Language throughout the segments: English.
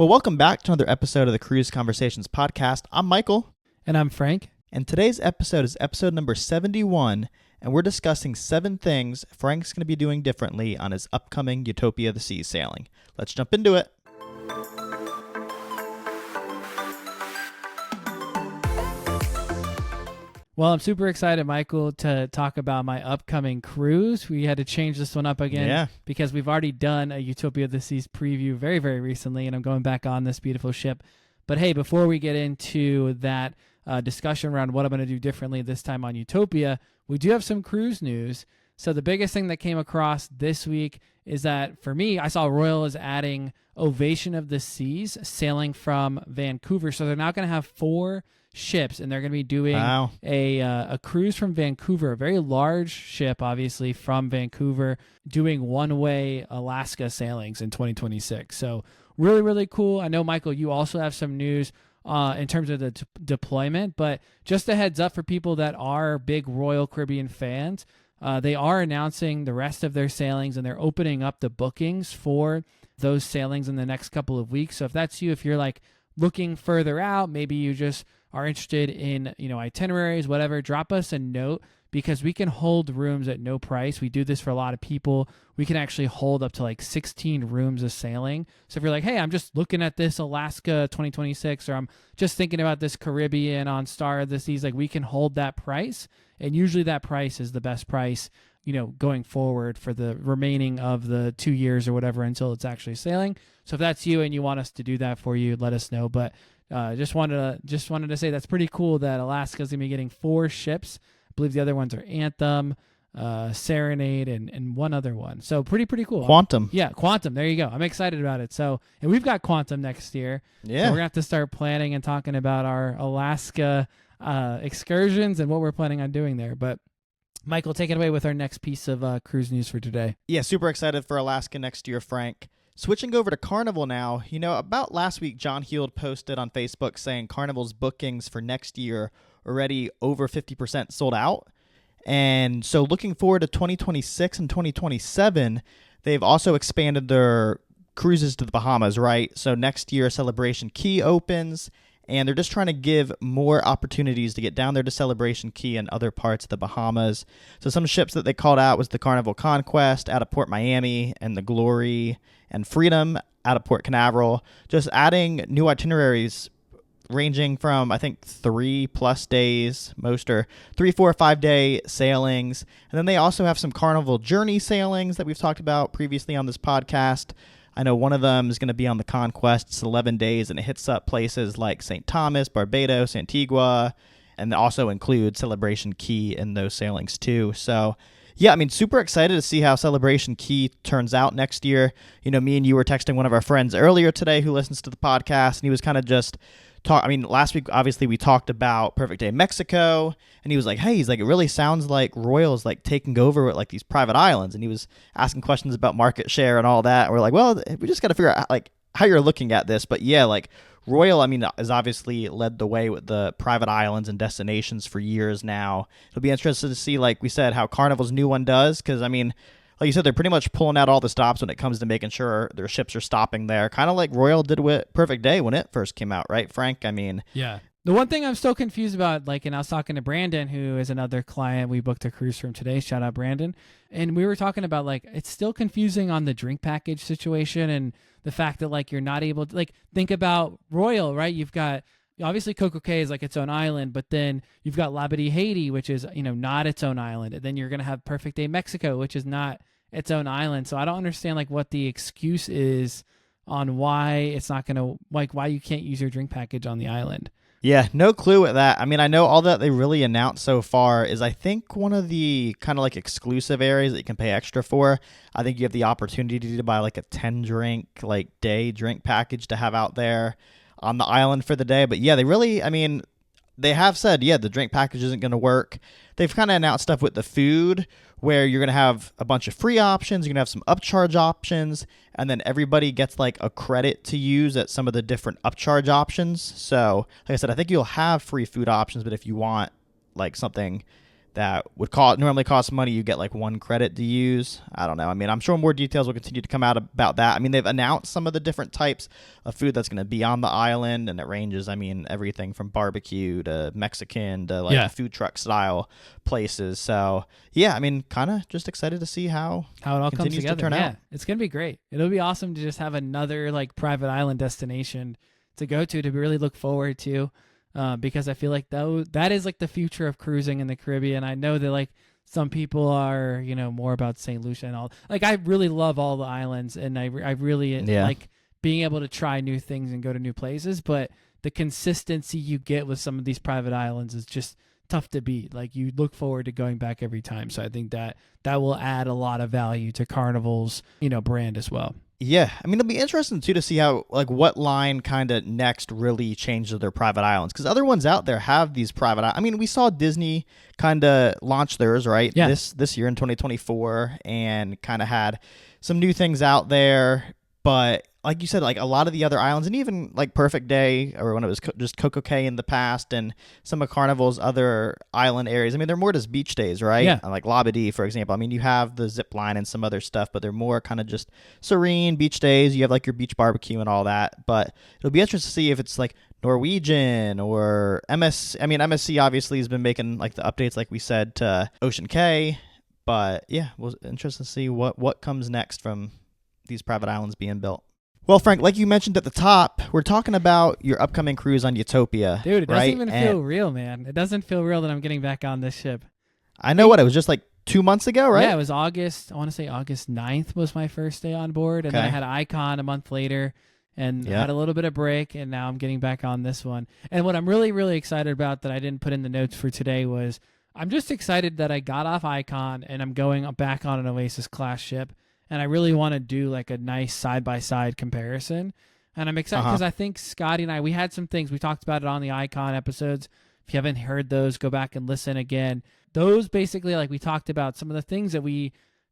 Well, welcome back to another episode of the Cruise Conversations podcast. I'm Michael. And I'm Frank. And today's episode is episode number 71, and we're discussing 7 things Frank's going to be doing differently on his upcoming Utopia of the Seas sailing. Let's jump into it. Well, I'm super excited, Michael, to talk about my upcoming cruise. We had to change this one up again because we've already done a Utopia of the Seas preview very, very recently, and I'm going back on this beautiful ship. But hey, before we get into that discussion around what I'm going to do differently this time on Utopia, we do have some cruise news. So the biggest thing that came across this week is that, for me, I saw Royal is adding Ovation of the Seas sailing from Vancouver. So they're now going to have 4 ships, and they're going to be doing a cruise from Vancouver, a very large ship, obviously, from Vancouver, doing one-way Alaska sailings in 2026. So really, really cool. I know, Michael, you also have some news in terms of the deployment, but just a heads up for people that are big Royal Caribbean fans, they are announcing the rest of their sailings, and they're opening up the bookings for those sailings in the next couple of weeks. So if that's you, if you're like looking further out, maybe you just are interested in, itineraries, whatever, drop us a note because we can hold rooms at no price. We do this for a lot of people. We can actually hold up to like 16 rooms of sailing. So if you're like, hey, I'm just looking at this Alaska 2026, or I'm just thinking about this Caribbean on Star of the Seas, like we can hold that price. And usually that price is the best price, going forward for the remaining of the 2 years or whatever until it's actually sailing. So if that's you and you want us to do that for you, let us know. But just wanted to say that's pretty cool that Alaska's gonna be getting 4 ships. I believe the other ones are Anthem, Serenade, and one other one. So pretty cool. Quantum. Yeah, Quantum. There you go. I'm excited about it. So, and we've got Quantum next year. Yeah. So we're gonna have to start planning and talking about our Alaska excursions and what we're planning on doing there. But Michael, take it away with our next piece of cruise news for today. Yeah, super excited for Alaska next year, Frank. Switching over to Carnival now, about last week, John Heald posted on Facebook saying Carnival's bookings for next year are already over 50% sold out. And so looking forward to 2026 and 2027, they've also expanded their cruises to the Bahamas, right? So next year, Celebration Key opens, and they're just trying to give more opportunities to get down there to Celebration Key and other parts of the Bahamas. So some ships that they called out was the Carnival Conquest out of Port Miami and the Glory and Freedom out of Port Canaveral. Just adding new itineraries ranging from, I think, 3+ days. Most are 3, 4, 5-day sailings. And then they also have some Carnival Journey sailings that we've talked about previously on this podcast. I know one of them is going to be on the Conquest. It's 11 days, and it hits up places like St. Thomas, Barbados, Antigua, and also includes Celebration Key in those sailings too. So, yeah, super excited to see how Celebration Key turns out next year. Me and you were texting one of our friends earlier today who listens to the podcast, and he was kind of just last week, obviously, we talked about Perfect Day Mexico, and he was like, hey, it really sounds like Royal's like taking over with like these private islands, and he was asking questions about market share and all that. And we're like, well, we just got to figure out like how you're looking at this. But yeah, like Royal, has obviously led the way with the private islands and destinations for years now. It'll be interesting to see, like we said, how Carnival's new one does, because like you said, they're pretty much pulling out all the stops when it comes to making sure their ships are stopping there. Kind of like Royal did with Perfect Day when it first came out, right, Frank? Yeah. The one thing I'm still confused about, and I was talking to Brandon, who is another client we booked a cruise from today. Shout out, Brandon. And we were talking about, it's still confusing on the drink package situation and the fact that, you're not able to, think about Royal, right? You've got, obviously, Coco Cay is its own island, but then you've got Labadee Haiti, which is, not its own island. And then you're going to have Perfect Day Mexico, which is not its own island. So I don't understand what the excuse is on why it's not going to, why you can't use your drink package on the island. Yeah, no clue with that. I know all that they really announced so far is, I think, one of the kind of exclusive areas that you can pay extra for. I think you have the opportunity to buy a 10-drink day drink package to have out there on the island for the day. But yeah, they really, they have said, the drink package isn't going to work. They've kind of announced stuff with the food where you're going to have a bunch of free options. You're going to have some upcharge options, and then everybody gets a credit to use at some of the different upcharge options. So like I said, I think you'll have free food options, but if you want something that would normally cost money. You get like 1 credit to use. I don't know. I mean, I'm sure more details will continue to come out about that. I mean, they've announced some of the different types of food that's going to be on the island, and it ranges, I mean, everything from barbecue to Mexican to like food truck style places. So yeah, I mean, kind of just excited to see how it all comes together. To turn out. It's going to be great. It'll be awesome to just have another like private island destination to go to really look forward to. Because I feel like that is like the future of cruising in the Caribbean. I know that like some people are, you know, more about St. Lucia and all. Like I really love all the islands, and I really like being able to try new things and go to new places. But the consistency you get with some of these private islands is just tough to beat. Like you look forward to going back every time. So I think that will add a lot of value to Carnival's, you know, brand as well. Yeah, I mean, it'll be interesting, too, to see how, like, what line kind of next really changes their private islands. Because other ones out there have these private islands. I mean, we saw Disney kind of launch theirs, right, this year in 2024, and kind of had some new things out there. But like you said, like a lot of the other islands, and even like Perfect Day, or when it was just Coco Cay in the past, and some of Carnival's other island areas, I mean, they're more just beach days, right? Yeah. Like Labadee, for example. I mean, you have the zip line and some other stuff, but they're more kind of just serene beach days. You have like your beach barbecue and all that. But it'll be interesting to see if it's like Norwegian or MS. I mean, MSC obviously has been making like the updates, like we said, to Ocean Cay. But yeah, we'll interesting to see what comes next from these private islands being built. Well, Frank, like you mentioned at the top, we're talking about your upcoming cruise on Utopia. Dude, it doesn't even feel real, man. It doesn't feel real that I'm getting back on this ship. I know it was just like 2 months ago, right? Yeah, it was August. I want to say August 9th was my first day on board. And then I had Icon a month later and had a little bit of break. And now I'm getting back on this one. And what I'm really, really excited about that I didn't put in the notes for today was I'm just excited that I got off Icon and I'm going back on an Oasis class ship. And I really want to do like a nice side-by-side comparison. And I'm excited because I think Scotty and we had some things. We talked about it on the Icon episodes. If you haven't heard those, go back and listen again. Those basically, like we talked about some of the things that we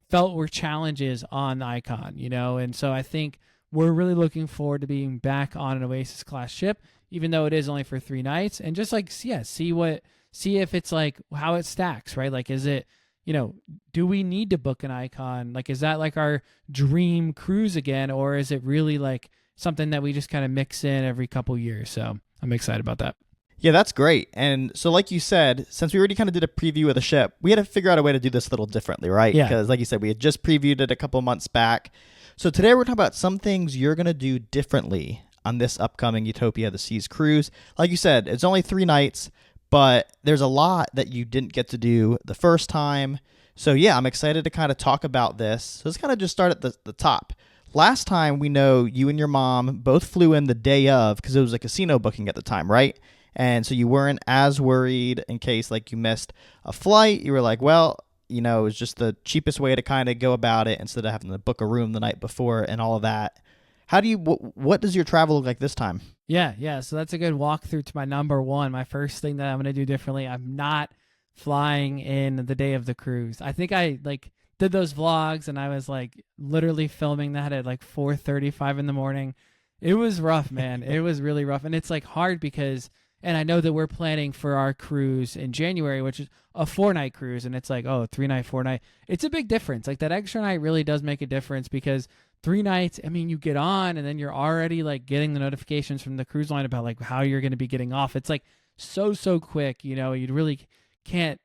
felt were challenges on Icon, you know? And so I think we're really looking forward to being back on an Oasis class ship, even though it is only for 3 nights. And just like, see if it's like how it stacks, right? Like, is it, you know, do we need to book an Icon? Like, is that like our dream cruise again? Or is it really like something that we just kind of mix in every couple years? So I'm excited about that. Yeah, that's great. And so like you said, since we already kind of did a preview of the ship, we had to figure out a way to do this a little differently, right? Yeah. Because like you said, we had just previewed it a couple months back. So today we're talking about some things you're going to do differently on this upcoming Utopia of the Seas cruise. Like you said, it's only 3 nights. But there's a lot that you didn't get to do the first time. So yeah, I'm excited to kind of talk about this. So let's kind of just start at the top. Last time, we know you and your mom both flew in the day of because it was a casino booking at the time, right? And so you weren't as worried in case like you missed a flight. You were like, well, you know, it was just the cheapest way to kind of go about it instead of having to book a room the night before and all of that. How do you, what does your travel look like this time? Yeah. So that's a good walkthrough to my number one. My first thing that I'm going to do differently, I'm not flying in the day of the cruise. I think I like did those vlogs and I was like literally filming that at like 4:35 in the morning. It was rough, man. It was really rough. And it's like hard because, and I know that we're planning for our cruise in January, which is a 4-night cruise. And it's like, 3-night, 4-night. It's a big difference. Like that extra night really does make a difference because 3 nights, I mean, you get on and then you're already like getting the notifications from the cruise line about like how you're going to be getting off. It's like so quick, you know, you really can't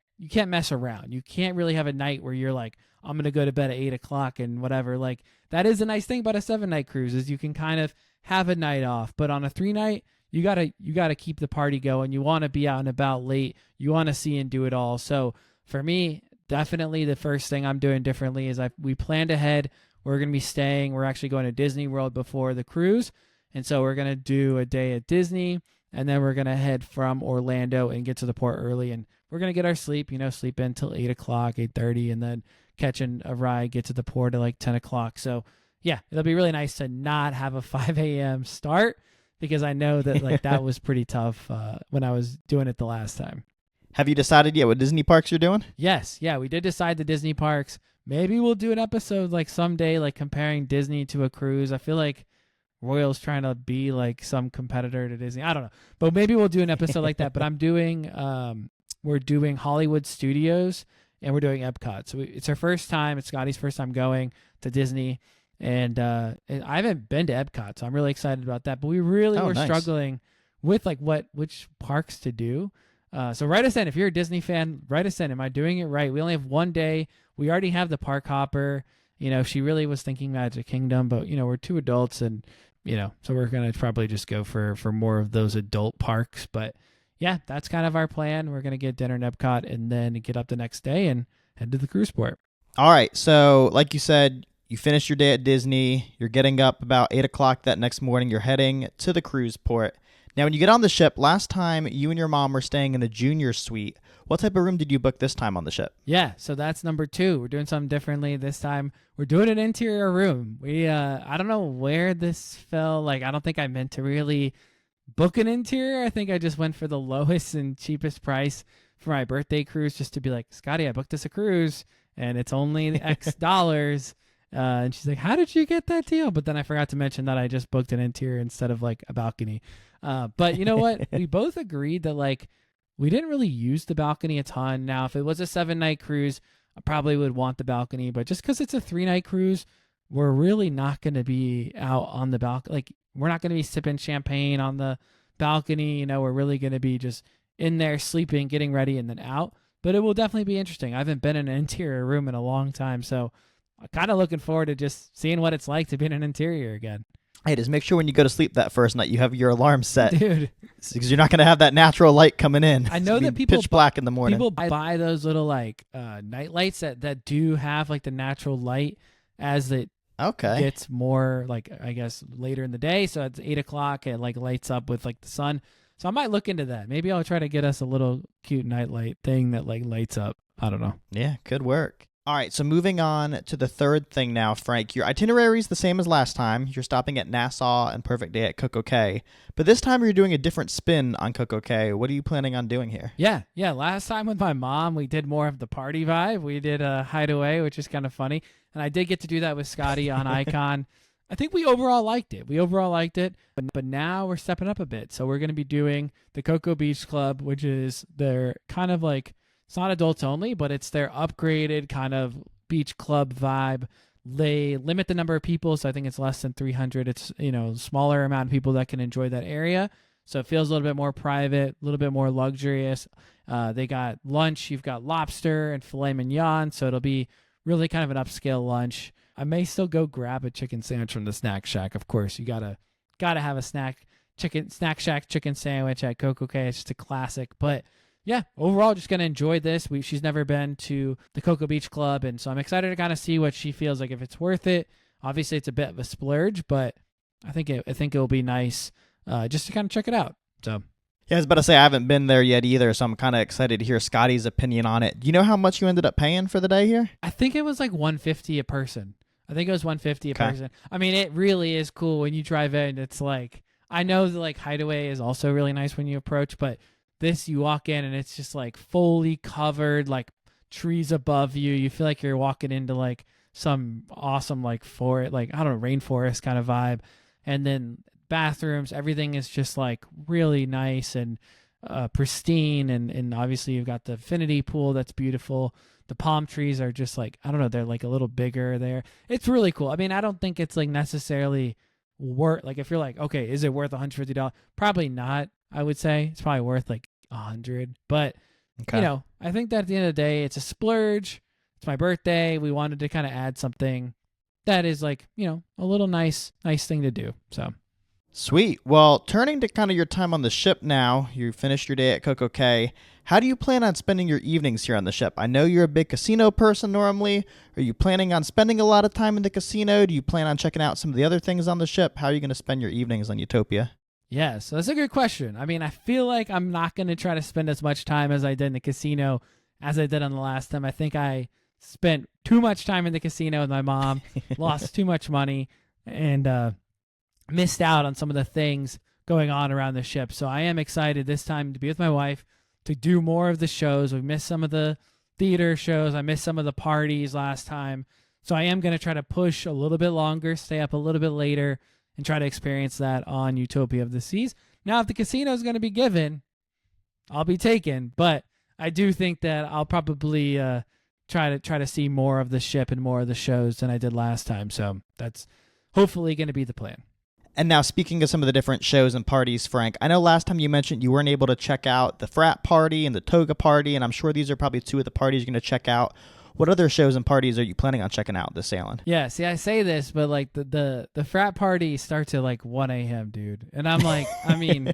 mess around. You can't really have a night where you're like, I'm going to go to bed at 8:00 and whatever. Like that is a nice thing about a 7-night cruise is you can kind of have a night off, but on a 3-night, you gotta keep the party going. You want to be out and about late. You want to see and do it all. So for me, definitely the first thing I'm doing differently is we planned ahead. We're going to be staying. We're actually going to Disney World before the cruise. And so we're going to do a day at Disney, and then we're going to head from Orlando and get to the port early. And we're going to get our sleep, sleep in till 8:00, 8:30, and then catching a ride, get to the port at like 10:00. So yeah, it'll be really nice to not have a 5 a.m. start because I know that like that was pretty tough when I was doing it the last time. Have you decided yet what Disney parks you're doing? Yes. Yeah, we did decide the Disney parks. Maybe we'll do an episode like someday, like comparing Disney to a cruise. I feel like Royal's trying to be like some competitor to Disney. I don't know, but maybe we'll do an episode like that. But I'm doing we're doing Hollywood Studios and we're doing Epcot. So it's our first time. It's Scotty's first time going to Disney. And I haven't been to Epcot, so I'm really excited about that. But we really were struggling with like which parks to do. So write us in. If you're a Disney fan, write us in. Am I doing it right? We only have one day. We already have the park hopper. She really was thinking Magic Kingdom, but, we're 2 adults and, so we're going to probably just go for more of those adult parks. But yeah, that's kind of our plan. We're going to get dinner in Epcot and then get up the next day and head to the cruise port. All right. So like you said, you finished your day at Disney. You're getting up about 8 o'clock that next morning. You're heading to the cruise port. Now, when you get on the ship, last time you and your mom were staying in the junior suite. What type of room did you book this time on the ship? Yeah, so that's number 2. We're doing something differently this time. We're doing an interior room. I don't know where this fell. I don't think I meant to really book an interior. I think I just went for the lowest and cheapest price for my birthday cruise just to be like, Scotty, I booked us a cruise and it's only X dollars. And she's like, how did you get that deal? But then I forgot to mention that I just booked an interior instead of a balcony. But you know what? We both agreed that we didn't really use the balcony a ton. Now, if it was a 7-night cruise, I probably would want the balcony. But just because it's a 3-night cruise, we're really not going to be out on the balcony. We're not going to be sipping champagne on the balcony. We're really going to be just in there sleeping, getting ready, and then out. But it will definitely be interesting. I haven't been in an interior room in a long time, so I'm kind of looking forward to just seeing what it's like to be in an interior again. Hey, just make sure when you go to sleep that first night, you have your alarm set. Dude. Because you're not going to have that natural light coming in. I know that people pitch black in the morning. People buy those little night lights that do have the natural light as it gets more I guess later in the day. So it's 8 o'clock. It lights up with the sun. So I might look into that. Maybe I'll try to get us a little cute nightlight thing that lights up. I don't know. Yeah, could work. All right, so moving on to the third thing now, Frank. Your itinerary is the same as last time. You're stopping at Nassau and Perfect Day at Coco Cay. But this time you're doing a different spin on Coco Cay. What are you planning on doing here? Yeah. Last time with my mom, we did more of the party vibe. We did a hideaway, which is kind of funny. And I did get to do that with Scotty on Icon. I think we overall liked it. But now we're stepping up a bit. So we're going to be doing the Cocoa Beach Club, which is their kind of it's not adults only, but it's their upgraded kind of beach club vibe. They limit the number of people, so I think it's less than 300. It's, smaller amount of people that can enjoy that area. So it feels a little bit more private, a little bit more luxurious. They got lunch. You've got lobster and filet mignon, so it'll be really kind of an upscale lunch. I may still go grab a chicken sandwich from the Snack Shack. Of course, you gotta have a Snack Shack chicken sandwich at Coco Cay. It's just a classic, but yeah, overall, just going to enjoy this. She's never been to the Cocoa Beach Club, and so I'm excited to kind of see what she feels like, if it's worth it. Obviously, it's a bit of a splurge, but I think it will be nice just to kind of check it out. So, yeah, I was about to say I haven't been there yet either, so I'm kind of excited to hear Scotty's opinion on it. Do you know how much you ended up paying for the day here? I think it was $150 a person. $150 a person. I mean, it really is cool when you drive in. It's I know the hideaway is also really nice when you approach, but this, you walk in and it's just fully covered, trees above you. You feel like you're walking into some awesome forest, I don't know, rainforest kind of vibe. And then bathrooms, everything is just really nice and pristine. And obviously you've got the infinity pool that's beautiful. The palm trees are just I don't know, they're a little bigger there. It's really cool. I mean, I don't think it's necessarily worth, if you're okay, is it worth $150? Probably not. I would say it's probably worth $100, but I think that at the end of the day, it's a splurge. It's my birthday. We wanted to kind of add something that is a little nice thing to do. So sweet. Well, turning to kind of your time on the ship now, you finished your day at Coco Cay. How do you plan on spending your evenings here on the ship? I know you're a big casino person normally. Are you planning on spending a lot of time in the casino? Do you plan on checking out some of the other things on the ship? How are you going to spend your evenings on Utopia? Yeah, so that's a good question. I mean, I feel like I'm not going to try to spend as much time as I did in the casino as I did on the last time. I think I spent too much time in the casino with my mom, lost too much money, and missed out on some of the things going on around the ship. So I am excited this time to be with my wife, to do more of the shows. We missed some of the theater shows. I missed some of the parties last time. So I am going to try to push a little bit longer, stay up a little bit later, and try to experience that on Utopia of the Seas. Now, if the casino is going to be given, I'll be taken, but I do think that I'll probably try to see more of the ship and more of the shows than I did last time. So that's hopefully going to be the plan. And now, speaking of some of the different shows and parties, Frank, I know last time you mentioned you weren't able to check out the frat party and the toga party, and I'm sure these are probably two of the parties you're going to check out. What other shows and parties are you planning on checking out this sailing? Yeah, see, I say this, but like the frat party starts at like 1 a.m., dude. And I'm like, I mean,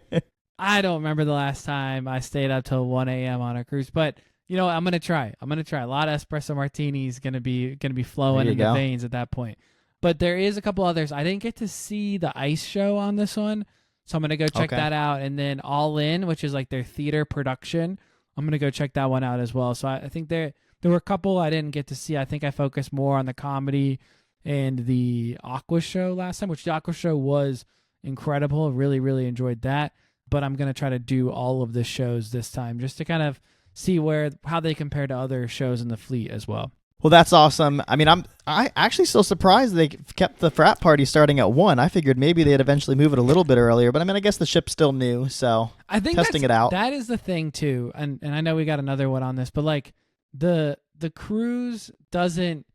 I don't remember the last time I stayed up till 1 a.m. on a cruise, but you know, I'm gonna try. A lot of espresso martinis gonna be flowing in the veins at that point. But there is a couple others. I didn't get to see the ice show on this one, so I'm going to go check that out. And then All In, which is like their theater production, I'm going to go check that one out as well. So I think there were a couple I didn't get to see. I think I focused more on the comedy and the Aqua show last time, which the Aqua show was incredible. Really, really enjoyed that. But I'm going to try to do all of the shows this time just to kind of see how they compare to other shows in the fleet as well. Well, that's awesome. I mean, I actually still surprised they kept the frat party starting at 1. I figured maybe they'd eventually move it a little bit earlier, but I mean, I guess the ship's still new, so I think testing it out. That is the thing too, and I know we got another one on this, but like the cruise doesn't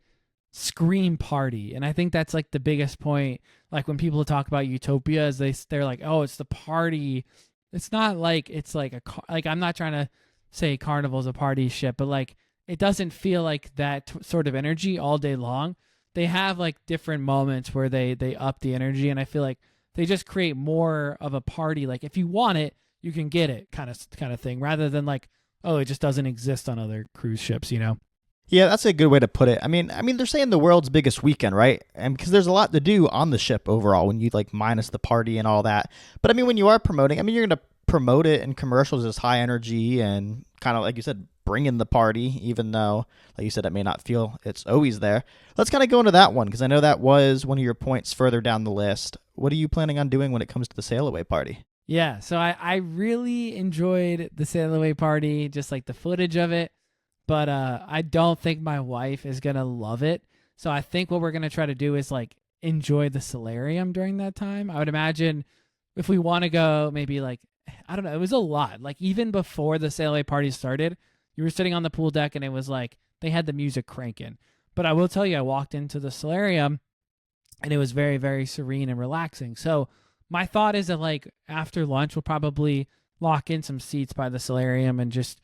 scream party, and I think that's like the biggest point. Like when people talk about Utopia, is they're like, oh, it's the party. It's not like it's like like I'm not trying to say Carnival's a party ship, but like, it doesn't feel like that sort of energy all day long. They have like different moments where they up the energy, and I feel like they just create more of a party. Like if you want it, you can get it kind of thing, rather than like, oh, it just doesn't exist on other cruise ships, you know? Yeah, that's a good way to put it. I mean, they're saying the world's biggest weekend, right? And because there's a lot to do on the ship overall when you like minus the party and all that. But I mean, when you are promoting, I mean, you're going to promote it in commercials as high energy and kind of like you said, bring in the party, even though, like you said, it may not feel it's always there. Let's kind of go into that one because I know that was one of your points further down the list. What are you planning on doing when it comes to the sail away party? Yeah, so I really enjoyed the sail away party, just like the footage of it, but I don't think my wife is going to love it. So I think what we're going to try to do is like enjoy the solarium during that time. I would imagine if we want to go maybe like, I don't know, it was a lot. Like even before the sail away party started, you were sitting on the pool deck and it was like they had the music cranking. But I will tell you, I walked into the solarium and it was very, very serene and relaxing. So my thought is that like after lunch, we'll probably lock in some seats by the solarium and just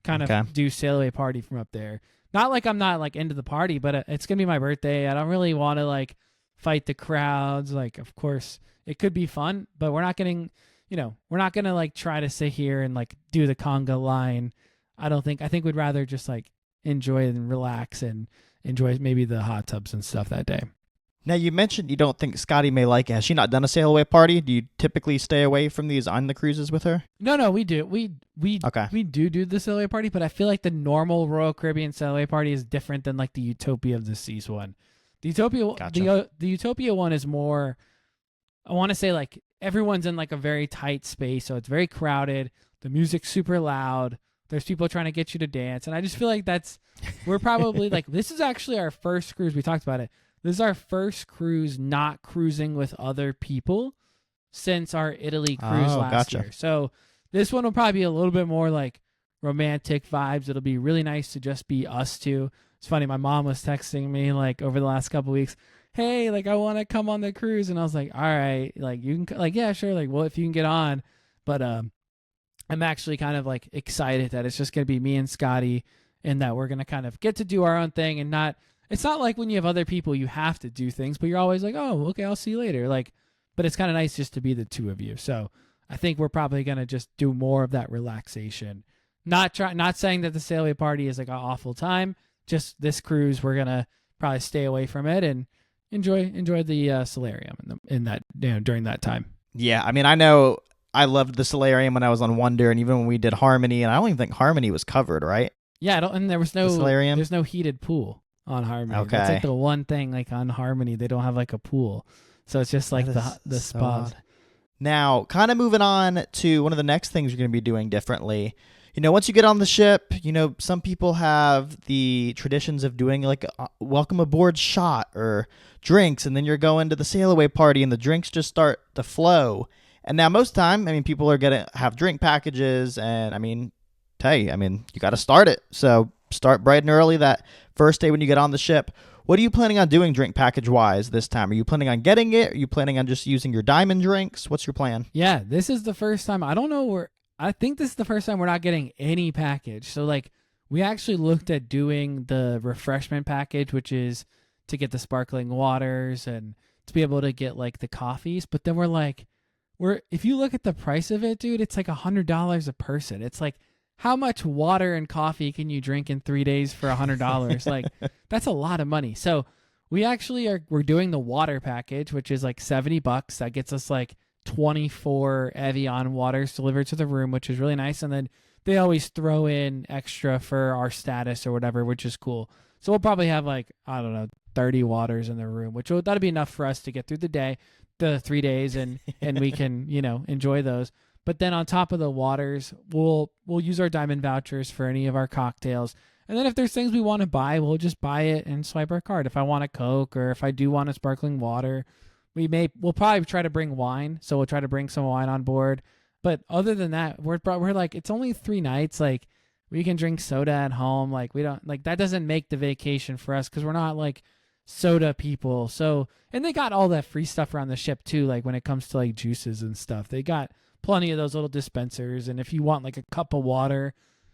kind of do sail away party from up there. Not like I'm not like into the party, but it's going to be my birthday. I don't really want to like fight the crowds. Like, of course it could be fun, but we're not going to like try to sit here and like do the conga line. I think we'd rather just like enjoy and relax and enjoy maybe the hot tubs and stuff that day. Now, you mentioned you don't think Scotty may like it. Has she not done a sail away party? Do you typically stay away from these on the cruises with her? No, we do. We do the sail away party, but I feel like the normal Royal Caribbean sail away party is different than like the Utopia of the Seas one. The Utopia one is more, I want to say like everyone's in like a very tight space, so it's very crowded. The music's super loud. There's people trying to get you to dance. And I just feel like we're probably like, this is actually our first cruise. We talked about it. This is our first cruise not cruising with other people since our Italy cruise last year. So this one will probably be a little bit more like romantic vibes. It'll be really nice to just be us two. It's funny. My mom was texting me like over the last couple of weeks, hey, like I want to come on the cruise. And I was like, all right, like you can, like, yeah, sure. Like, well, if you can get on, but, I'm actually kind of like excited that it's just going to be me and Scotty and that we're going to kind of get to do our own thing and it's not like when you have other people, you have to do things, but you're always like, oh, okay, I'll see you later. Like, but it's kind of nice just to be the two of you. So I think we're probably going to just do more of that relaxation. Not saying that the sail away party is like an awful time. Just this cruise, we're going to probably stay away from it and enjoy the solarium in that, during that time. Yeah. I mean, I know I loved the solarium when I was on Wonder, and even when we did Harmony, and I don't even think Harmony was covered, right? Yeah, and there was no solarium. There's no heated pool on Harmony. Okay, that's like the one thing. Like on Harmony, they don't have like a pool, so it's just like the spa. Now, kind of moving on to one of the next things you're going to be doing differently. Once you get on the ship, some people have the traditions of doing like a welcome aboard shot or drinks, and then you're going to the sail away party, and the drinks just start to flow. And now most time, people are going to have drink packages and, hey, I mean, you got to start it. So start bright and early that first day when you get on the ship. What are you planning on doing drink package wise this time? Are you planning on getting it? Are you planning on just using your diamond drinks? What's your plan? Yeah, this is the first time. I don't know where. I think this is the first time we're not getting any package. So like we actually looked at doing the refreshment package, which is to get the sparkling waters and to be able to get like the coffees. But then we're like, if you look at the price of it, dude, it's like $100 a person. It's like, how much water and coffee can you drink in 3 days for $100? Like, that's a lot of money. So we actually we're doing the water package, which is like $70. That gets us like 24 Evian waters delivered to the room, which is really nice. And then they always throw in extra for our status or whatever, which is cool. So we'll probably have like, I don't know, 30 waters in the room, that'll be enough for us to get through the day, the 3 days, and we can, enjoy those. But then on top of the waters, we'll use our diamond vouchers for any of our cocktails. And then if there's things we want to buy, we'll just buy it and swipe our card. If I want a Coke or if I do want a sparkling water, we'll probably try to bring wine. So we'll try to bring some wine on board. But other than that, we're like, it's only 3 nights. Like we can drink soda at home. Like we don't, like that doesn't make the vacation for us because we're not like soda people. So, and they got all that free stuff around the ship too. Like when it comes to like juices and stuff, they got plenty of those little dispensers. And if you want like a cup of water,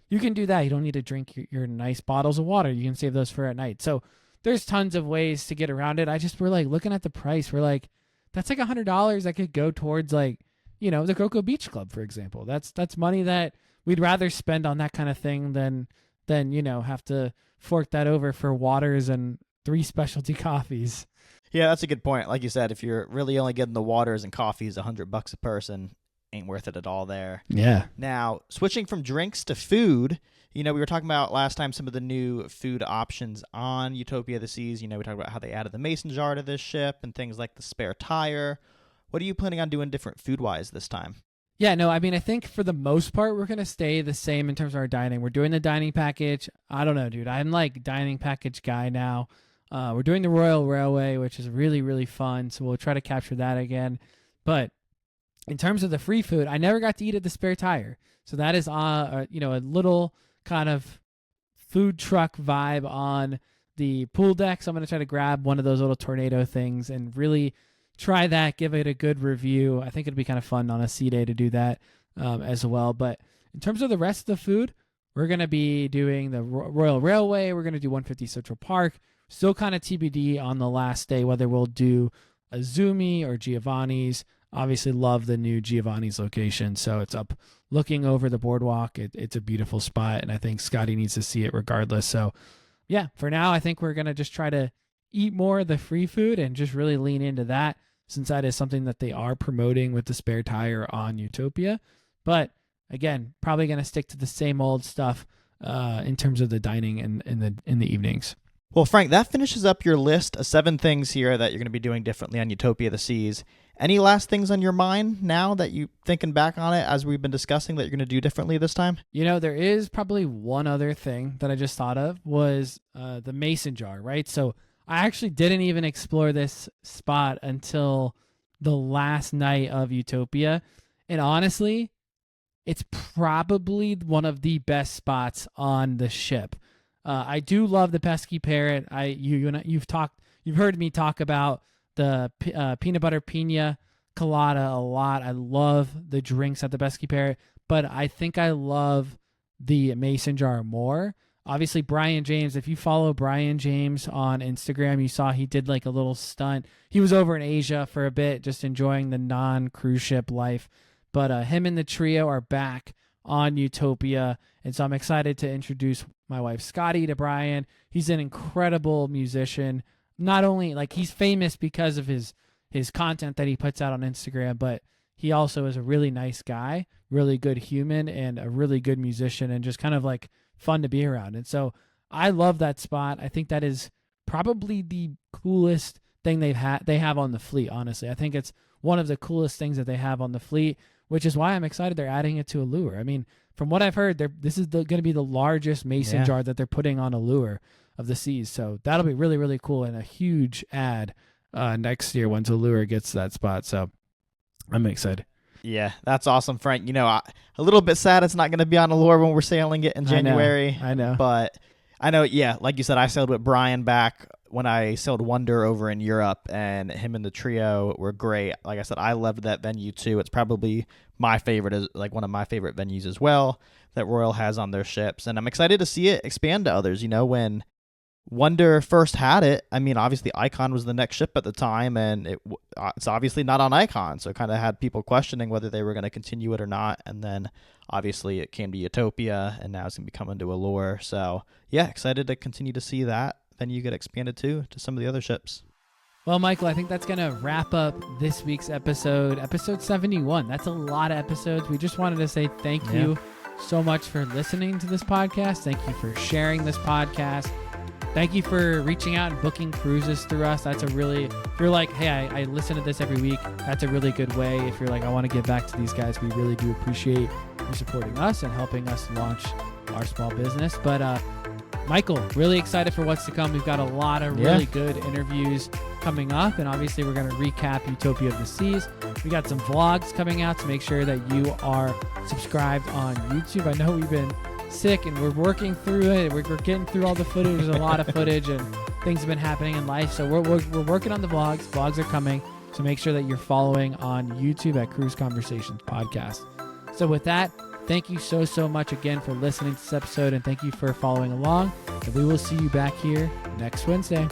you can do that. You don't need to drink your nice bottles of water. You can save those for at night. So there's tons of ways to get around it. We're like looking at the price. We're like, that's like $100 that could go towards like, the Cocoa Beach Club, for example. That's money that we'd rather spend on that kind of thing than have to fork that over for waters and 3 specialty coffees. Yeah, that's a good point. Like you said, if you're really only getting the waters and coffees, $100 a person ain't worth it at all there. Yeah. Now, switching from drinks to food, we were talking about last time some of the new food options on Utopia of the Seas. We talked about how they added the mason jar to this ship and things like the spare tire. What are you planning on doing different food-wise this time? Yeah, no, I mean, I think for the most part, we're going to stay the same in terms of our dining. We're doing the dining package. I don't know, dude. I'm like dining package guy now. We're doing the Royal Railway, which is really, really fun. So we'll try to capture that again. But in terms of the free food, I never got to eat at the spare tire. So that is a little kind of food truck vibe on the pool deck. So I'm going to try to grab one of those little tornado things and really try that, give it a good review. I think it'd be kind of fun on a sea day to do that as well. But in terms of the rest of the food, we're going to be doing the Royal Railway. We're going to do 150 Central Park. Still kind of TBD on the last day whether we'll do Azumi or Giovanni's. Obviously love the new Giovanni's location. So it's up looking over the boardwalk. It's a beautiful spot, and I think Scotty needs to see it regardless. So yeah, for now, I think we're going to just try to eat more of the free food and just really lean into that, since that is something that they are promoting with the spare tire on Utopia. But again, probably going to stick to the same old stuff in terms of the dining in the evenings. Well, Frank, that finishes up your list of 7 things here that you're going to be doing differently on Utopia of the Seas. Any last things on your mind now that you thinking back on it as we've been discussing that you're going to do differently this time? There is probably one other thing that I just thought of was the mason jar, right? So I actually didn't even explore this spot until the last night of Utopia. And honestly, it's probably one of the best spots on the ship. I do love the pesky parrot. You've heard me talk about the peanut butter pina colada a lot. I love the drinks at the pesky parrot, but I think I love the mason jar more. Obviously, Brian James, if you follow Brian James on Instagram, you saw he did like a little stunt. He was over in Asia for a bit, just enjoying the non-cruise ship life. But him and the trio are back on Utopia. And so I'm excited to introduce my wife, Scotty, to Brian. He's an incredible musician. Not only like he's famous because of his content that he puts out on Instagram, but he also is a really nice guy, really good human, and a really good musician, and just kind of like fun to be around. And so I love that spot. I think that is probably the coolest thing they have on the fleet, honestly. I think it's one of the coolest things that they have on the fleet, which is why I'm excited they're adding it to a lure. I mean, from what I've heard, this is going to be the largest mason jar that they're putting on a lure of the seas. So that'll be really, really cool, and a huge ad next year once a lure gets to that spot. So I'm excited. Yeah, that's awesome, Frank. A little bit sad it's not going to be on Allure when we're sailing it in January. I know. But I know, yeah, like you said, I sailed with Brian back when I sailed Wonder over in Europe, and him and the trio were great. Like I said, I loved that venue too. It's probably my favorite, like one of my favorite venues as well that Royal has on their ships. And I'm excited to see it expand to others. When Wonder first had it, I mean, obviously Icon was the next ship at the time, and it's obviously not on Icon, so it kind of had people questioning whether they were going to continue it or not. And then obviously it came to Utopia, and now it's going to be coming to Allure. So yeah, excited to continue to see that venue get expanded to some of the other ships. Well, Michael, I think that's going to wrap up this week's episode 71. That's a lot of episodes. We just wanted to say thank you so much for listening to this podcast. Thank you for sharing this podcast. Thank you for reaching out and booking cruises through us. That's if you're like, hey, I listen to this every week, that's a really good way. If you're like, I want to give back to these guys, we really do appreciate you supporting us and helping us launch our small business. But Michael, really excited for what's to come. We've got a lot of really good interviews coming up, and obviously we're going to recap Utopia of the Seas. We got some vlogs coming out, so make sure that you are subscribed on YouTube. I know we've been sick and we're working through it. We're getting through all the footage. There's a lot of footage and things have been happening in life, so we're working on the vlogs. Vlogs are coming, so make sure that you're following on YouTube at Cruise Conversations Podcast. So with that, thank you so much again for listening to this episode, and thank you for following along, and we will see you back here next Wednesday.